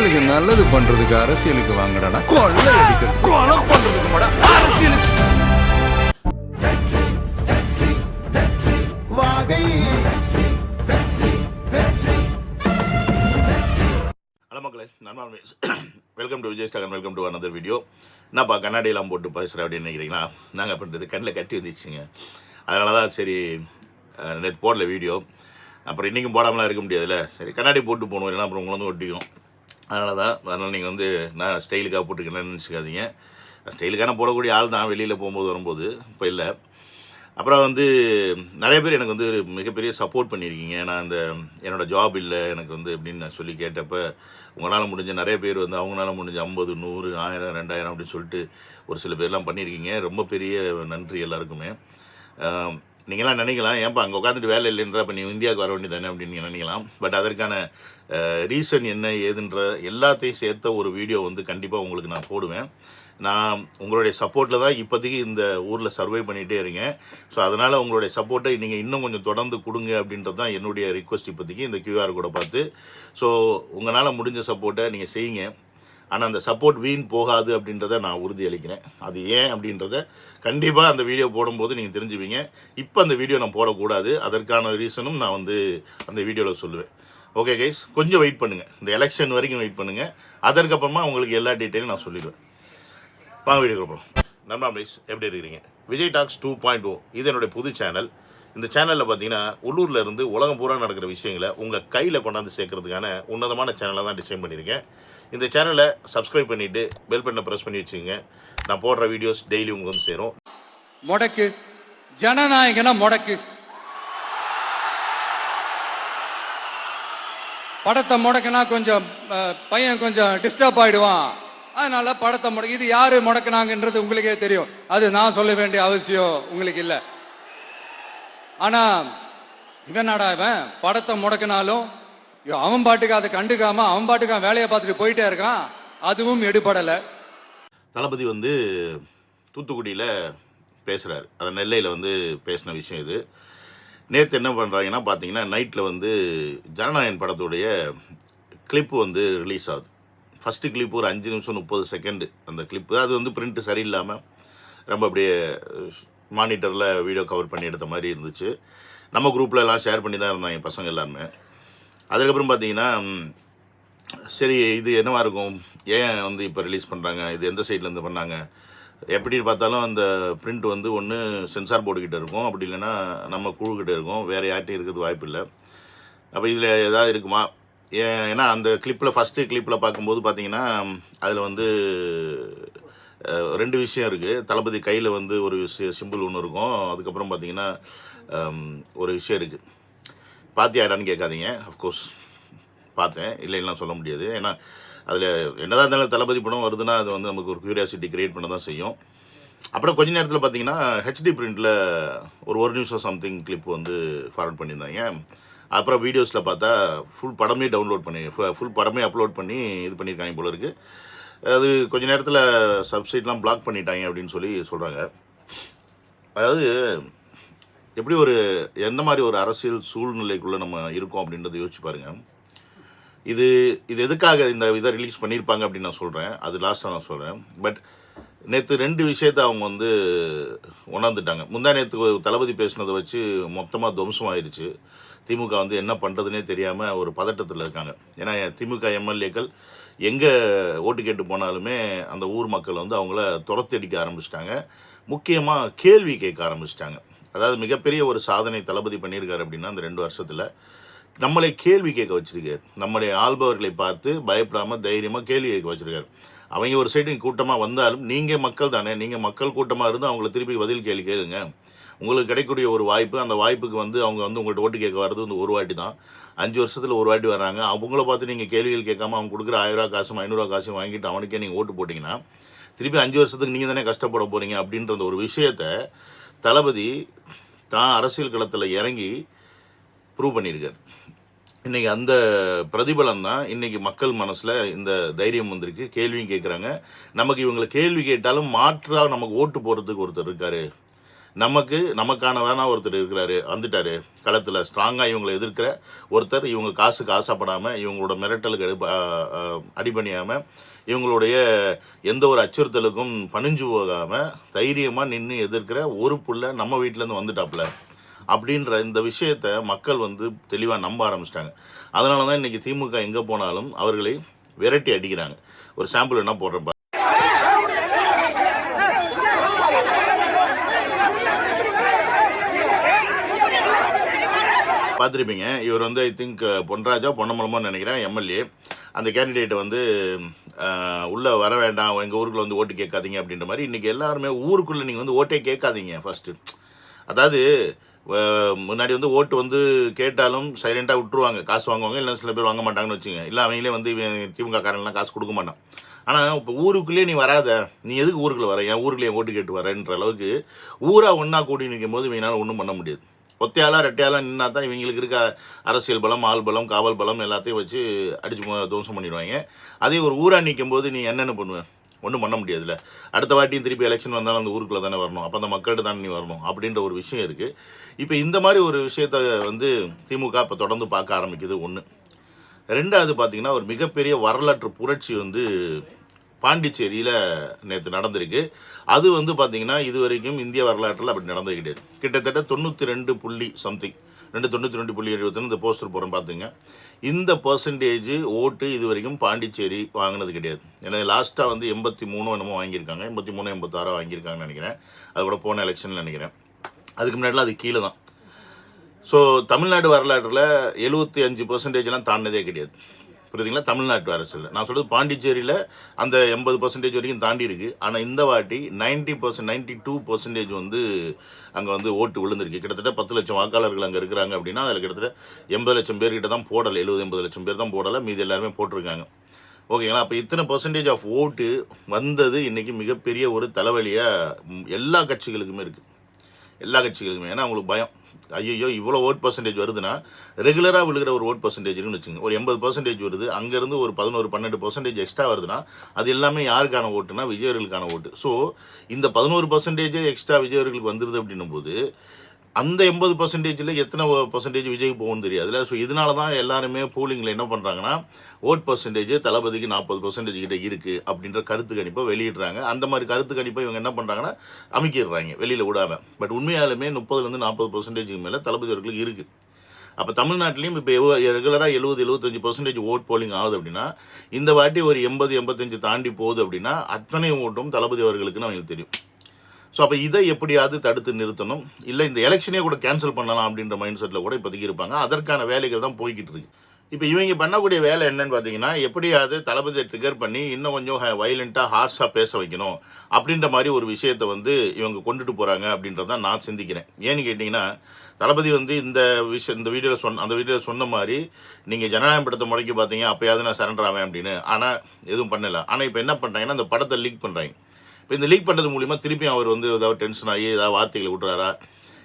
மக்களுக்கு நல்லது பண்றதுக்கு அரசியலுக்கு வாங்கடா, கொள்ளை அடிக்கிறது கொலை பண்றதுக்கு கூட அரசியலுக்கு. ஹலோ மக்களே, நான் வெல்கம் டு விஜய் ஸ்டாகன், வெல்கம் டு another வீடியோ. என்னப்பா கண்ணாடியெல்லாம் போட்டு பேசுகிறேன் அப்படின்னு நினைக்கிறீங்களா? நாங்கள் பண்ணுறது கண்ணில் கட்டி வந்துச்சுங்க. அதனால தான் சரி நேற்று போடல வீடியோ. அப்புறம் இன்றைக்கும் போடாமலாம் இருக்க முடியாதுல்ல, சரி கண்ணாடி போட்டு போகணும், இல்லைனா அப்புறம் உங்களை வந்து ஒட்டிக்கும். அதனால் நீங்கள் வந்து நான் ஸ்டைலுக்காக போட்டுருக்கேன்னு நினச்சிக்காதீங்க. ஸ்டைலுக்கான போடக்கூடிய ஆள் தான் வெளியில் போகும்போது வரும்போது, இப்போ இல்லை. அப்புறம் வந்து நிறைய பேர் எனக்கு வந்து மிகப்பெரிய சப்போர்ட் பண்ணியிருக்கீங்க. நான் இந்த என்னோடய ஜாப் இல்லை எனக்கு வந்து அப்படின்னு நான் சொல்லி கேட்டப்போ, உங்களால் முடிஞ்ச நிறைய பேர் வந்து அவங்களால முடிஞ்ச 50, 100, 1000, 2000 அப்படின்னு சொல்லிட்டு ஒரு சில பேர்லாம் பண்ணியிருக்கீங்க. ரொம்ப பெரிய நன்றி எல்லாருக்குமே. நீங்களாம் நினைக்கலாம், ஏன்ப்பா அங்கே உட்காந்துட்டு வேலை இல்லைன்ற, அப்போ நீ இந்தியாவுக்கு வர வேண்டியது தானே அப்படின்னு நீங்கள் நினைக்கலாம். பட் அதற்கான ரீசன் என்ன ஏதுன்ற எல்லாத்தையும் சேர்த்த ஒரு வீடியோ வந்து கண்டிப்பாக உங்களுக்கு நான் போடுவேன். நான் உங்களுடைய சப்போர்ட்டில் தான் இப்போதைக்கு இந்த ஊரில் சர்வை பண்ணிகிட்டே இருங்க. ஸோ அதனால் உங்களுடைய சப்போர்ட்டை நீங்கள் இன்னும் கொஞ்சம் தொடர்ந்து கொடுங்க அப்படின்றது தான் என்னுடைய ரிக்வஸ்ட் இப்போதைக்கு இந்த QR கூட பார்த்து. ஸோ உங்களால் முடிஞ்ச சப்போர்ட்டை நீங்கள் செய்யுங்க. ஆனால் அந்த சப்போர்ட் வீண் போகாது அப்படின்றத நான் உறுதியளிக்கிறேன். அது ஏன் அப்படின்றத கண்டிப்பாக அந்த வீடியோ போடும்போது நீங்கள் தெரிஞ்சுப்பீங்க. இப்போ அந்த வீடியோ நான் போடக்கூடாது, அதற்கான ரீசனும் நான் வந்து அந்த வீடியோவில் சொல்லுவேன். ஓகே கைஸ், கொஞ்சம் வெயிட் பண்ணுங்கள், இந்த எலெக்ஷன் வரைக்கும் வெயிட் பண்ணுங்கள். அதற்கப்புறமா உங்களுக்கு எல்லா டீட்டெயிலும் நான் சொல்லிடுவேன். வாங்க வீடியோ போகிறோம். நண்பா ப்ளீஸ், எப்படி இருக்கிறீங்க? விஜய் டாக்ஸ் 2.0 இது என்னுடைய புது சேனல். இந்த சேனலில் பார்த்தீங்கன்னா உள்ளூரில் இருந்து உலகம் பூரா நடக்கிற விஷயங்களை உங்கள் கையில் கொண்டாந்து சேர்க்கறதுக்கான உன்னதமான சேனலை தான் டிசைன் பண்ணியிருக்கேன். இந்த சேனலை சப்ஸ்கிரைப் பண்ணிவிட்டு பெல் பட்டனை ப்ரெஸ் பண்ணி வச்சுங்க. நான் போடுற வீடியோஸ் டெய்லி உங்களுக்கு வந்து சேரும். முடக்கு ஜனநாயகனா முடக்கு, படத்தை முடக்குனா கொஞ்சம் பையன் கொஞ்சம் டிஸ்டர்ப் ஆயிடுவான். அதனால படத்தை முடக்கு. இது யாரு முடக்குனாங்கன்றது உங்களுக்கே தெரியும், அது நான் சொல்ல வேண்டிய அவசியம் உங்களுக்கு இல்லை. ஆனா இவன் நாடா இவன் படத்தை முடக்கினாலும் அவன் பாட்டுக்கு அதை கண்டுக்காம அவன் பாட்டுக்கு வேலையை பார்த்துட்டு போயிட்டே இருக்கான், அதுவும் எடுபடலை. தளபதி வந்து தூத்துக்குடியில் பேசுகிறாரு, அதை நெல்லையில் வந்து பேசின விஷயம் இது. நேற்று என்ன பண்ணுறாங்கன்னா பார்த்தீங்கன்னா, நைட்டில் வந்து ஜனநாயகன் படத்துடைய கிளிப்பு வந்து ரிலீஸ் ஆகுது. ஃபஸ்ட்டு கிளிப்பு ஒரு 5 நிமிஷம் 30 செகண்டு அந்த கிளிப்பு. அது வந்து பிரிண்ட்டு சரியில்லாமல் ரொம்ப அப்படியே மானிட்டரில் வீடியோ கவர் பண்ணி எடுத்த மாதிரி இருந்துச்சு. நம்ம குரூப்பில் எல்லாம் ஷேர் பண்ணி தான் இருந்தாங்க என் பசங்க எல்லாருமே. அதுக்கப்புறம் பார்த்தீங்கன்னா, சரி இது என்னவா இருக்கும், ஏன் வந்து இப்போ ரிலீஸ் பண்ணுறாங்க, இது எந்த சைட்லேருந்து பண்ணாங்க, எப்படின்னு பார்த்தாலும் அந்த பிரிண்ட் வந்து ஒன்று சென்சார் போர்டுக்கிட்ட இருக்கும், அப்படி இல்லைன்னா நம்ம குழுக்கிட்ட இருக்கும், வேறு யார்ட்டையும் இருக்கிறது வாய்ப்பு இல்லை. அப்போ இதில் ஏதாவது இருக்குமா? ஏன்னா அந்த கிளிப்பில் ஃபஸ்ட்டு கிளிப்பில் பார்க்கும்போது பார்த்தீங்கன்னா, அதில் வந்து 2 விஷயம் இருக்குது. தளபதி கையில் வந்து ஒரு சிம்பிள் ஒன்று இருக்கும். அதுக்கப்புறம் பார்த்தீங்கன்னா ஒரு விஷயம் இருக்குது. பார்த்தியாடான்னு கேட்காதீங்க, அஃப்கோர்ஸ் பார்த்தேன், இல்லைன்னா சொல்ல முடியாது. ஏன்னா அதில் என்னதான் இருந்தாலும் தளபதி படம் வருதுன்னா அது வந்து நமக்கு ஒரு க்யூரியாசிட்டி க்ரியேட் பண்ண தான் செய்யும். அப்புறம் கொஞ்ச நேரத்தில் பார்த்தீங்கன்னா HD பிரிண்டில் ஒரு நிமிஷம் சம்திங் கிளிப் வந்து ஃபார்வர்ட் பண்ணியிருந்தாங்க. அப்புறம் வீடியோஸில் பார்த்தா ஃபுல் படமே ஃபுல் படமே அப்லோட் பண்ணி இது பண்ணியிருக்காங்க போல இருக்குது. அது கொஞ்ச நேரத்தில் சப்சைட்லாம் பிளாக் பண்ணிட்டாங்க அப்படின்னு சொல்லி சொல்கிறாங்க. அதாவது எப்படி எந்த மாதிரி ஒரு அரசியல் சூழ்நிலைக்குள்ளே நம்ம இருக்கோம் அப்படின்றத யோசிச்சு பாருங்கள். இது எதுக்காக இந்த இதை ரிலீஸ் பண்ணியிருப்பாங்க அப்படின்னு நான் சொல்கிறேன், அது லாஸ்ட்டாக நான் சொல்கிறேன். பட் நேற்று 2 விஷயத்தை அவங்க வந்து உணர்ந்துட்டாங்க. முந்தா நேற்று தளபதி பேசினதை வச்சு மொத்தமாக துவம்சமாயிருச்சு. திமுக வந்து என்ன பண்ணுறதுனே தெரியாமல் ஒரு பதட்டத்தில் இருக்காங்க. ஏன்னா திமுக MLAக்கள் எங்கே ஓட்டு கேட்டு போனாலுமே அந்த ஊர் மக்கள் வந்து அவங்கள துரத்தடிக்க ஆரம்பிச்சிட்டாங்க. முக்கியமாக கேள்வி கேட்க ஆரம்பிச்சிட்டாங்க. அதாவது மிகப்பெரிய ஒரு சாதனை தளபதி பண்ணியிருக்காரு அப்படின்னா, அந்த 2 வருஷத்தில் நம்மளை கேள்வி கேட்க வச்சுருக்காரு. நம்முடைய ஆள்பவர்களை பார்த்து பயப்படாமல் தைரியமாக கேள்வி கேட்க வச்சுருக்காரு. அவங்க ஒரு சைடு கூட்டமாக வந்தாலும் நீங்கள் மக்கள் தானே, நீங்கள் மக்கள் கூட்டமாக இருந்து அவங்கள திருப்பி பதில் கேள்வி கேளுங்க. உங்களுக்கு கிடைக்கக்கூடிய ஒரு வாய்ப்பு, அந்த வாய்ப்புக்கு வந்து அவங்க வந்து உங்கள்கிட்ட ஓட்டு கேட்க வர்றது வந்து ஒரு வாட்டி தான். 5 வருஷத்தில் ஒரு வாட்டி வர்றாங்க. அவங்கள பார்த்து நீங்கள் கேள்விகள் கேட்காம அவங்க கொடுக்குற 1000 ரூபா காசும் 500 ரூபா காசும் வாங்கிட்டு அவனுக்கே நீங்கள் ஓட்டு போட்டிங்கன்னா திருப்பி 5 வருஷத்துக்கு நீங்கள் தானே கஷ்டப்பட போகிறீங்க அப்படின்ற ஒரு விஷயத்தை தளபதி தான் அரசியல் களத்தில் இறங்கி ப்ரூவ் பண்ணியிருக்கார். இன்றைக்கி அந்த பிரதிபலன் தான் இன்றைக்கி மக்கள் மனசில் இந்த தைரியம் வந்திருக்கு. கேள்வியும் கேட்குறாங்க. நமக்கு இவங்களை கேள்வி கேட்டாலும் மாற்றாக நமக்கு ஓட்டு போடுறதுக்கு ஒருத்தர் இருக்கார். நமக்கானவனா ஒருத்தர் இருக்கிறாரு, வந்துட்டாரு களத்தில் ஸ்ட்ராங்காக இவங்களை எதிர்க்கிற ஒருத்தர், இவங்க காசுக்கு ஆசைப்படாமல், இவங்களோட மிரட்டலுக்கு அடிபணியாமல், இவங்களுடைய எந்த ஒரு அச்சுறுத்தலுக்கும் பணிஞ்சு போகாமல் தைரியமாக நின்று எதிர்க்கிற ஒரு புள்ள நம்ம வீட்டிலேருந்து வந்துட்டாப்புல அப்படின்ற இந்த விஷயத்தை மக்கள் வந்து தெளிவாக நம்ப ஆரம்பிச்சிட்டாங்க. அதனால தான் இன்றைக்கி திமுக எங்கே போனாலும் அவர்களை விரட்டி அடிக்கிறாங்க. ஒரு சாம்பிள் என்ன போடுறேன் பார்த்துருப்பீங்க. இவர் வந்து ஐ திங்க் பொன்ராஜா பொன்னமலமான்னு நினைக்கிறேன், எம்எல்ஏ. அந்த கேண்டிடேட்டை வந்து உள்ளே வர வேண்டாம், எங்கள் ஊருக்குள்ள வந்து ஓட்டு கேட்காதீங்க அப்படின்ற மாதிரி இன்றைக்கி எல்லாருமே ஊருக்குள்ளே நீங்கள் வந்து ஓட்டே கேட்காதீங்க ஃபஸ்ட்டு. அதாவது முன்னாடி வந்து ஓட்டு வந்து கேட்டாலும் சைலண்ட்டாக விட்டுருவாங்க, காசு வாங்குவாங்க, இல்லை சில பேர் வாங்க மாட்டாங்கன்னு வச்சுங்க. இல்லை அவங்களே வந்து திமுக காரங்களாம் காசு கொடுக்க மாட்டான். ஆனால் இப்போ ஊருக்குள்ளேயே நீ வராத, நீ எதுக்கு ஊருக்குள்ளே வர, என் ஊருக்குள்ளே ஓட்டு கேட்டு வரேன்ற அளவுக்கு ஊராக ஒன்றா கூடி நிற்கும் போது இவங்களால ஒன்றும் பண்ண முடியாது. ஒத்தையாளா ரெட்டையாளா நின்னா தான் இவங்களுக்கு இருக்க அரசியல் பலம், ஆள் பலம், காவல் பலம் எல்லாத்தையும் வச்சு அடித்து துவம்சம் பண்ணிடுவாங்க. அதே ஒரு ஊராக நிற்கும் போது நீ என்னென்ன பண்ணுவேன், ஒன்றும் பண்ண முடியாதுல்ல. அடுத்த வாட்டியும் திருப்பி எலெக்ஷன் வந்தாலும் அந்த ஊருக்குள்ளே தானே வரணும், அப்போ அந்த மக்கள்கிட்ட தானே நீ வரணும் அப்படின்ற ஒரு விஷயம் இருக்குது. இப்போ இந்த மாதிரி ஒரு விஷயத்த வந்து திமுக இப்போ தொடர்ந்து பார்க்க ஆரம்பிக்குது. ஒன்று. ரெண்டாவது பார்த்தீங்கன்னா, ஒரு மிகப்பெரிய வரலாற்று புரட்சி வந்து பாண்டிச்சேரியில் நேற்று நடந்திருக்கு. அது வந்து பார்த்தீங்கன்னா இது வரைக்கும் இந்திய வரலாற்றில் அப்படி நடந்தது கிடையாது. கிட்டத்தட்ட 92 புள்ளி சம்திங், 92.71 இந்த போஸ்டர் போகிறோம் பார்த்துங்க. இந்த பர்சன்டேஜ் ஓட்டு இது வரைக்கும் பாண்டிச்சேரி வாங்கினது கிடையாது. ஏன்னா லாஸ்ட்டாக வந்து 83 என்னமோ வாங்கியிருக்காங்க, 83 86 வாங்கியிருக்காங்கன்னு நினைக்கிறேன். அது கூட போன எலெக்ஷனில் நினைக்கிறேன். அதுக்கு முன்னாடிலாம் அது கீழே தான். ஸோ தமிழ்நாடு வரலாற்றில் 75% தாண்டினதே கிடையாது. புரியுதுங்களா? தமிழ்நாட்டு அரசில் நான் சொல்கிறது பாண்டிச்சேரியில் அந்த 80% வரைக்கும் தாண்டி இருக்குது. ஆனால் இந்த வாட்டி 90%, 92% வந்து அங்கே வந்து ஓட்டு விழுந்திருக்கு. கிட்டத்தட்ட 10 லட்சம் வாக்காளர்கள் அங்கே இருக்கிறாங்க அப்படின்னா அதில் கிட்டத்தட்ட 80 லட்சம் பேர்கிட்ட தான் போடலை, 70-80 லட்சம் பேர் தான் போடலை, மீது எல்லாருமே போட்டிருக்காங்க. ஓகேங்களா? அப்போ இத்தனை பர்சன்டேஜ் ஆஃப் ஓட்டு வந்தது இன்றைக்கி மிகப்பெரிய ஒரு தலைவலியாக எல்லா கட்சிகளுக்குமே இருக்குது. எல்லா கட்சிகளுக்குமே. ஏன்னா அவங்களுக்கு பயம், ஐயோ இவ்வளோ ஓட் பர்சன்டேஜ் வருதுன்னா ரெகுலராக விழுகிற ஒரு ஓட் பர்சன்டேஜ்னு வச்சுங்க, ஒரு 80% வருது, அங்கேருந்து ஒரு 11-12% எக்ஸ்ட்ரா வருதுன்னா அது எல்லாமே யாருக்கான ஓட்டுனா விஜயவர்களுக்கான ஓட்டு. ஸோ இந்த 11% எக்ஸ்ட்ரா விஜயவர்களுக்கு வந்துடுது அப்படின்னும் போது அந்த 80%ல் எத்தனை பர்சன்டேஜ் விஜய்க்கு போகும்னு தெரியாதுல்ல. ஸோ இதனால தான் எல்லாருமே போலிங்கில் என்ன பண்ணுறாங்கன்னா ஓட் பர்சன்டேஜ் தளபதிக்கு 40% கிட்ட இருக்குது அப்படின்ற கருத்து கணிப்பை வெளியிடுறாங்க. அந்த மாதிரி கருத்து கணிப்பை இவங்க என்ன பண்ணுறாங்கன்னா அமைக்கிடுறாங்க வெளியில் விடாமல். பட் உண்மையாலுமே 30-40% மேலே தளபதி அவர்களுக்கு இருக்குது. அப்போ தமிழ்நாட்டிலையும் இப்போ ரெகுலராக 70-75% ஓட் போலிங் ஆகுது அப்படின்னா இந்த வாட்டி ஒரு 80-85 தாண்டி போகுது அப்படின்னா அத்தனை ஓட்டும் தளபதி அவர்களுக்குன்னு அவங்களுக்கு தெரியும். ஸோ அப்போ இதை எப்படியாவது தடுத்து நிறுத்தணும், இல்லை இந்த எலெக்ஷனே கூட கேன்சல் பண்ணலாம் அப்படின்ற மைண்ட் செட்டில் கூட இப்போதைக்கு இருப்பாங்க. அதற்கான வேலைகள் தான் போய்கிட்டு இருக்கு. இப்போ இவங்க பண்ணக்கூடிய வேலை என்னன்னு பார்த்தீங்கன்னா, எப்படியாவது தளபதியை ட்ரிகர் பண்ணி இன்னும் கொஞ்சம் வைலண்ட்டாக ஹார்ஷாக பேச வைக்கணும் அப்படின்ற மாதிரி ஒரு விஷயத்தை வந்து இவங்க கொண்டுட்டு போகிறாங்க அப்படின்றதான் நான் சிந்திக்கிறேன். ஏன்னு கேட்டிங்கன்னா, தளபதி வந்து இந்த வீடியோவில் அந்த வீடியோவில் சொன்ன மாதிரி நீங்கள் ஜனநாயகம் படத்தை முடக்கி பார்த்தீங்க, அப்போயாவது நான் சரண்டர் ஆவேன் அப்படின்னு. ஆனால் எதுவும் பண்ணலை. ஆனால் இப்போ என்ன பண்ணுறாங்கன்னா அந்த படத்தை லீக் பண்ணுறாங்க. இப்போ இந்த லீக் பண்ணுறது மூலிமா திருப்பியும் அவர் வந்து ஏதாவது டென்ஷன் ஆகி ஏதாவது வார்த்தைகளை விட்டுறாரா,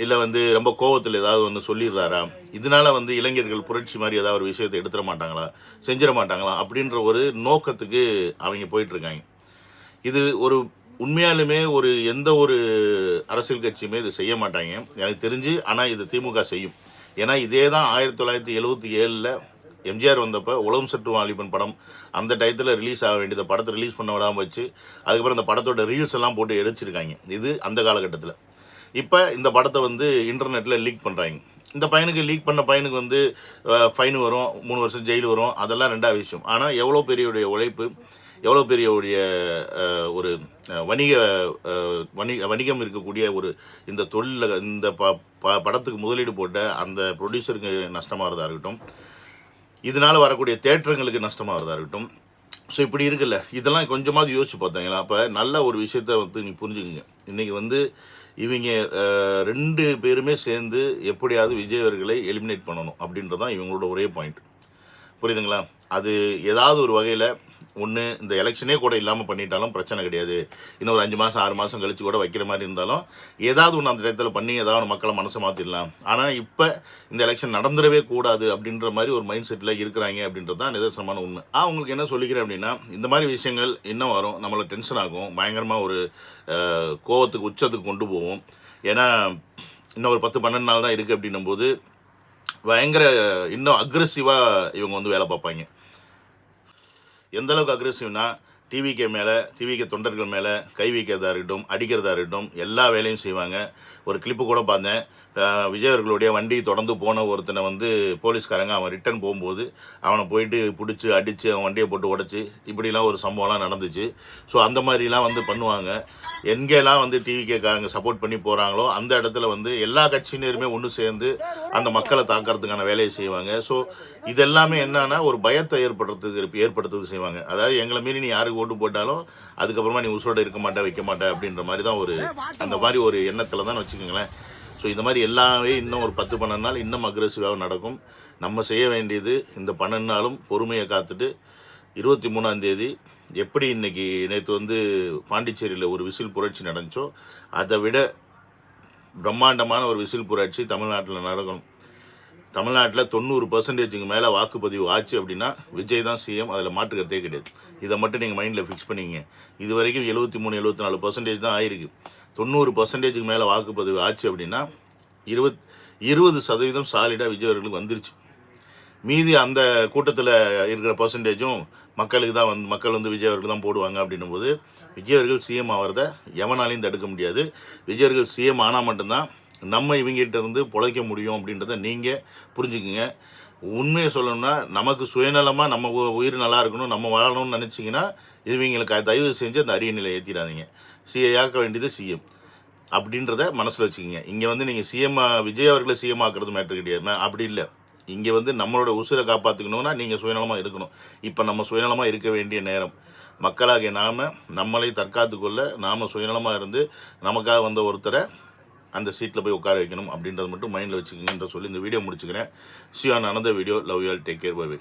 இல்லை வந்து ரொம்ப கோவத்தில் ஏதாவது வந்து சொல்லிடுறாரா, இதனால வந்து இளைஞர்கள் புரட்சி மாதிரி ஏதாவது ஒரு விஷயத்தை எடுத்துட மாட்டாங்களா, செஞ்சிட மாட்டாங்களா அப்படின்ற ஒரு நோக்கத்துக்கு அவங்க போயிட்டுருக்காங்க. இது ஒரு உண்மையாலுமே ஒரு எந்த ஒரு அரசியல் கட்சியுமே இது செய்ய மாட்டாங்க எனக்கு தெரிஞ்சு. ஆனால் இது திமுக செய்யும். ஏன்னா இதே தான் 1977 எம்ஜிஆர் வந்தப்போ உலகம் சற்று வாலிபன் படம் அந்த டயத்தில் ரிலீஸ் ஆக வேண்டியதை படத்தை ரிலீஸ் பண்ண விடாமல் வச்சு அதுக்கப்புறம் இந்த படத்தோட ரீல்ஸ் எல்லாம் போட்டு எரிச்சிருக்காங்க. இது அந்த காலகட்டத்தில். இப்போ இந்த படத்தை வந்து இன்டர்நெட்டில் லீக் பண்ணுறாங்க. இந்த பையனுக்கு லீக் பண்ண பையனுக்கு வந்து ஃபைன் வரும், 3 வருஷம் ஜெயில் வரும், அதெல்லாம் ரெண்டாவது விஷயம். ஆனால் எவ்வளோ பெரிய உழைப்பு, எவ்வளோ பெரிய ஒரு வணிகம் இருக்கக்கூடிய ஒரு இந்த தொழிலில் இந்த படத்துக்கு முதலீடு போட்ட அந்த ப்ரொடியூசருக்கு நஷ்டமாகிறதா இருக்கட்டும், இதனால் வரக்கூடிய தேட்டரங்களுக்கு நஷ்டமாகிறதா இருக்கட்டும். ஸோ இப்படி இருக்குல்ல, இதெல்லாம் கொஞ்சமாவது யோசிச்சு பார்த்தாங்களா? அப்போ நல்ல ஒரு விஷயத்த வந்து நீங்கள் புரிஞ்சுக்குங்க. இன்றைக்கி வந்து இவங்க 2 பேருமே சேர்ந்து எப்படியாவது விஜய் அவர்களை எலிமினேட் பண்ணணும் அப்படின்றதான் இவங்களோட ஒரே பாயிண்ட். புரியுதுங்களா? அது ஏதாவது ஒரு வகையில் ஒன்று இந்த எலெக்ஷனே கூட இல்லாமல் பண்ணிட்டாலும் பிரச்சனை கிடையாது, இன்னொரு 5 மாதம் 6 மாதம் கழித்து கூட வைக்கிற மாதிரி இருந்தாலும் ஏதாவது ஒன்று அந்த இடத்துல பண்ணி ஏதாவது மக்களை மனசை மாற்றிடலாம். ஆனால் இப்போ இந்த எலெக்ஷன் நடந்துடவே கூடாது அப்படின்ற மாதிரி ஒரு மைண்ட் செட்டில் இருக்கிறாங்க அப்படின்றது தான் நிதர்சனமான உண்மை. உங்களுக்கு என்ன சொல்லிக்கிறேன் அப்படின்னா, இந்த மாதிரி விஷயங்கள் இன்னும் வரும், நம்மளை டென்ஷன் ஆகும், பயங்கரமாக ஒரு கோவத்துக்கு உச்சத்துக்கு கொண்டு போவோம். ஏன்னா இன்னும் ஒரு 10-12 நாள் தான் இருக்குது அப்படின்னும் போது பயங்கர இன்னும் அக்ரெசிவாக இவங்க வந்து வேலை பார்ப்பாங்க. எந்த அளவுக்கு அக்ரெசிவ்னா டிவிகே தொண்டர்கள் மேலே கை வைக்கிறதா இருக்கட்டும், அடிக்கிறதா இருக்கட்டும், எல்லா வேலையும் செய்வாங்க. ஒரு கிளிப்பு கூட பார்த்தேன், விஜய் அவர்களுடைய வண்டி தொடர்ந்து போன ஒருத்தனை வந்து போலீஸ்காரங்க அவன் ரிட்டர்ன் போகும்போது அவனை போயிட்டு பிடிச்சி அடித்து அவன் வண்டியை போட்டு உடச்சி இப்படிலாம் ஒரு சம்பவம்லாம் நடந்துச்சு. ஸோ அந்த மாதிரிலாம் வந்து பண்ணுவாங்க. எங்கெல்லாம் வந்து டிவிகேக்காரங்க சப்போர்ட் பண்ணி போகிறாங்களோ அந்த இடத்துல வந்து எல்லா கட்சியினருமே ஒன்று சேர்ந்து அந்த மக்களை தாக்கிறதுக்கான வேலையை செய்வாங்க. ஸோ இதெல்லாமே என்னன்னா ஒரு பயத்தை ஏற்படுத்துறது செய்வாங்க. அதாவது எங்களை மீறி நீ யாருக்கு ஓட்டு போட்டாலும் அதுக்கப்புறமா நீ உசுரோட இருக்க மாட்டே வைக்க மாட்டே அப்படின்ற மாதிரி தான் அந்த மாதிரி ஒரு எண்ணத்தில் தான் வச்சுக்கோங்களேன். ஸோ இந்த மாதிரி எல்லாமே இன்னும் ஒரு 10-12 நாள் இன்னும் அக்ரெசிவாக நடக்கும். நம்ம செய்ய வேண்டியது இந்த 12 நாளும் பொறுமையை காத்துட்டு 23ஆம் தேதி எப்படி இன்னைக்கு நேற்று வந்து பாண்டிச்சேரியில் ஒரு விசில் புரட்சி நடந்துச்சோ அதை விட பிரம்மாண்டமான ஒரு விசில் புரட்சி தமிழ்நாட்டில் நடக்கணும். தமிழ்நாட்டில் 90% மேலே வாக்குப்பதிவு ஆச்சு அப்படின்னா விஜய் தான் சிஎம், அதில் மாற்றுக்கிறதே கிடையாது. இதை மட்டும் நீங்கள் மைண்டில் ஃபிக்ஸ் பண்ணிங்க. இது வரைக்கும் 73-74% தான் ஆயிருக்கு. 90% மேலே வாக்குப்பதிவு ஆச்சு அப்படின்னா 20% சாலிடாக விஜய் அவர்களுக்கு வந்துருச்சு. மீதி அந்த கூட்டத்தில் இருக்கிற பர்சன்டேஜும் மக்கள் வந்து விஜய் அவர்கள் தான் போடுவாங்க அப்படின்னும் போது விஜய் அவர்கள் சிஎம் ஆகிறத எவனாலையும் தடுக்க முடியாது. விஜய் அவர்கள் சிஎம் ஆனால் மட்டும்தான் நம்ம இவங்ககிட்ட இருந்து பொழைக்க முடியும் அப்படின்றத நீங்கள் புரிஞ்சுக்குங்க. உண்மையை சொல்லணும்னா நமக்கு சுயநலமாக நம்ம உயிர் நல்லா இருக்கணும், நம்ம வாழணும்னு நினச்சிங்கன்னா இவங்களுக்கு தயவு செஞ்சு அந்த அரிய நிலை ஏற்றிடாதீங்க. ஆக்க வேண்டியது சிஎம் அப்படின்றத மனசில் வச்சுக்கிங்க. இங்கே வந்து நீங்கள் விஜய் அவர்களை சிஎம் ஆக்குறது மேட்ரு கிடையாது. அப்படி இல்லை, இங்கே வந்து நம்மளோட உசுரை காப்பாற்றிக்கணும்னா நீங்கள் சுயநலமாக இருக்கணும். இப்போ நம்ம சுயநலமாக இருக்க வேண்டிய நேரம். மக்களாகிய நம்மளை தற்காத்து கொள்ள நாம் சுயநலமாக இருந்து நமக்காக வந்த ஒருத்தரை அந்த சீட்டில் போய் உட்கார வைக்கணும் அப்படின்றத மட்டும் மைண்டில் வச்சுக்கோங்கன்ற சொல்லி இந்த வீடியோ முடிச்சுக்கிறேன். See you on another video. Love you all. Take care. Bye bye.